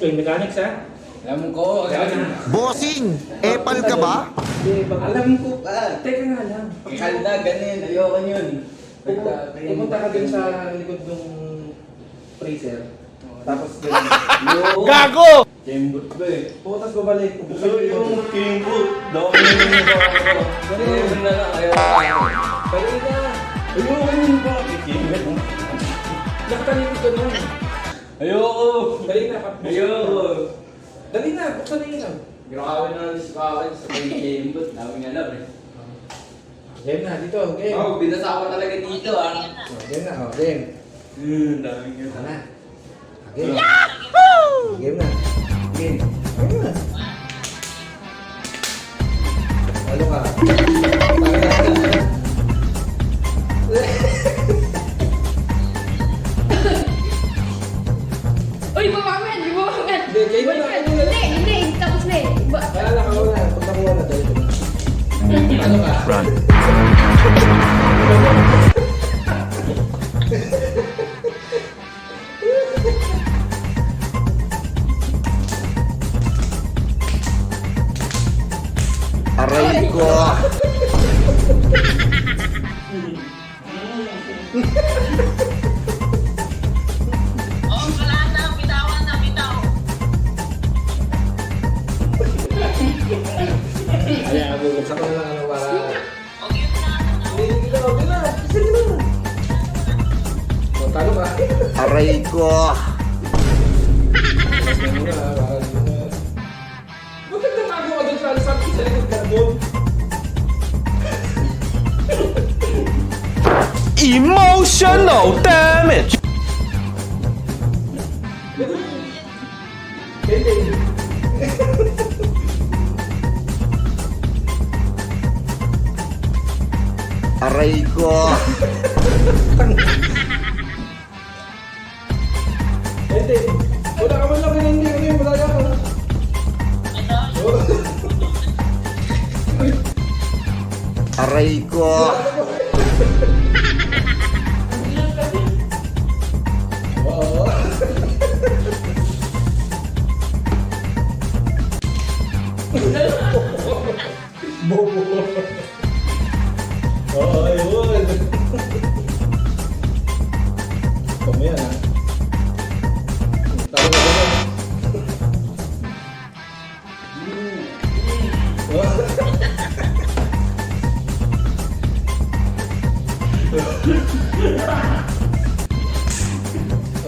ko yung mechanics ha. Alam ko. Bossing! Epal ka ba? Alam ko pa. Teka nga lang. Kalda, ganyan. Ayoko yun. Pumunta ka dun sa likod ng freezer. Tapos ganun. Gago! Kembot ba eh. Putas ko balik. So yung kembot. Dami na yung ako. Ganyan na lang. Ayoko. Balik na. Ayoko yun ba? Kembot. Nakatalikod ka nun. Ayoko. Dali na. Ayoko. Dali na. Buksan na yun. Grabe na lang sa kakin sa may kembot. Daming alam eh. Game na. Dito. Game. Oh, binasa ko talaga dito ah. Game na. Game. Daming alam. Sana. Game. Yahoo! Game na. Game. Game na. Ano ka? Uy, bumangan! Bumangan! Hindi, game na. Hindi, tapos na eh. Kaya lang ako na. Pag nakuha na tayo. Ano ka? Run. Aray ko! Ayan, bubuksan ko na lang ano para... Hindi ka, okay na. Isa ka na. O, talo ka. Aray ko! Bakit natago ka dun sa sabi sa likod carbon? Emotional damage! Hindi. Aray ko! Hindi. Wala ka man lang hindi. Ano yung malaya ka? Aray ko! Oo. Bobo. Oo, ayun. Kung yan ha. Talo ka ba?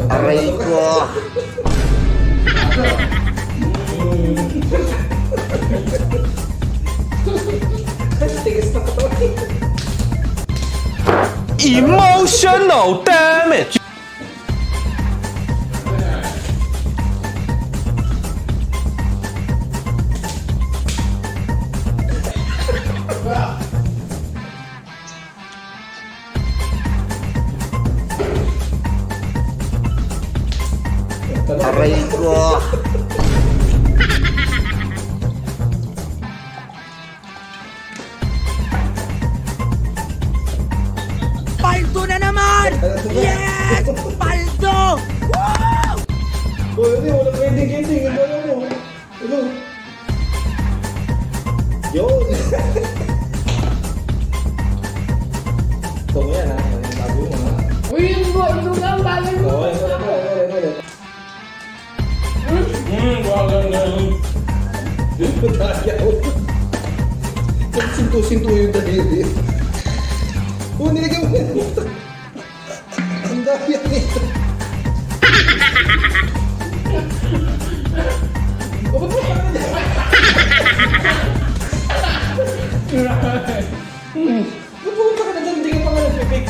Aray ko! Tigas na katawan. Emotional damage! Aray ko! Paldo na naman! Yes! Paldo! Wow! Oh, hindi, wala ending. Ang dala mo. Ano? Yun. Ito mo yan ha. Yung bago mo ha. Uy, yung ang bagay mo. Oo, ito. Wala na yun. Sinto yung dalili. Oh, nilagyan mo yan. Ang daya nito. Oh, ba't mo pa na dyan? Ba't pumunta ka na dyan? Hindi ka pa nga nagpipik.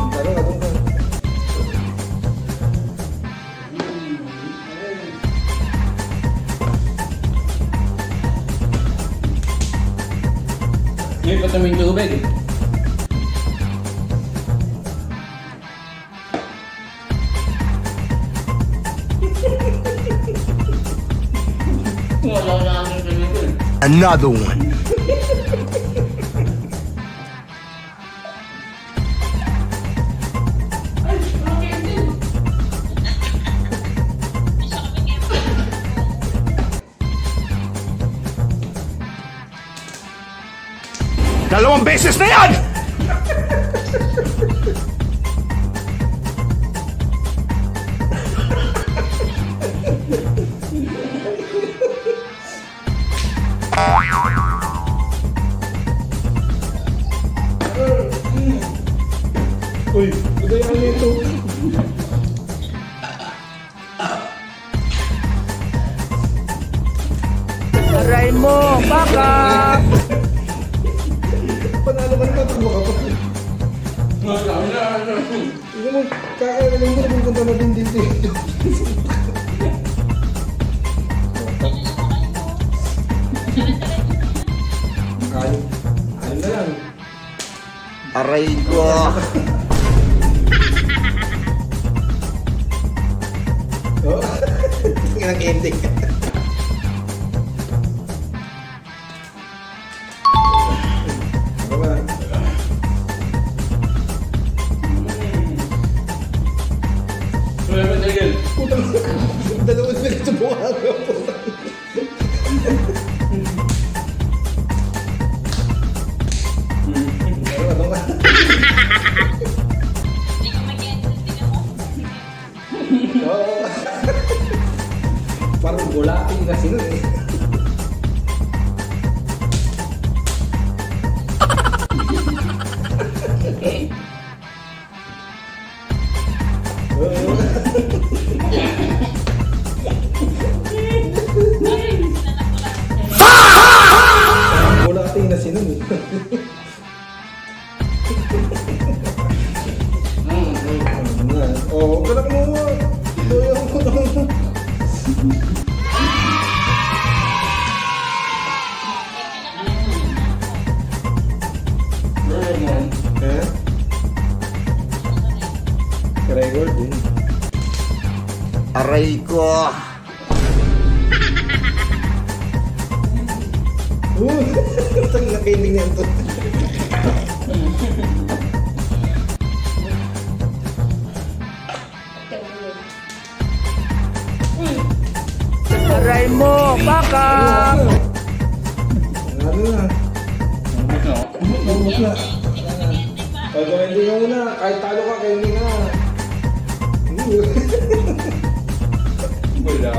Taro ka doon ka. May pataming tubig. Wala na ang tubig. Another one. 2 beses na yan! Uy, ano yung nito? Aray mo, baka! Panalo ka na, tumo ka pa. Hindi mo, kakailan mo na pupunta na din dito. Alim na lang. Aray ko! Oh, tingnan ang ending. Ano ba? Wala ba tigil? Putang dalawang minutes sa buwan. Ano ba? Oo. Parang gulating kasi nun eh. Gulating na sinun eh. Oh, galak mo. Doyang ko lang. Eh? Record din. Aray ko! Tang nakailing yan to. Aray mo, baka! Ano na? Ubus na. Pag hindi ka muna, kahit talo ka, kaya hindi na. Hindi. Wala.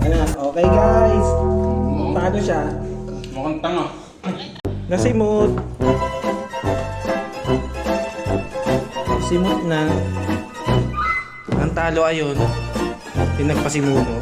Ano? Okay guys. Talo siya. Mukhang tanga. Nasimot. Simot na. Ang talo ayon. Pinagpasimuno.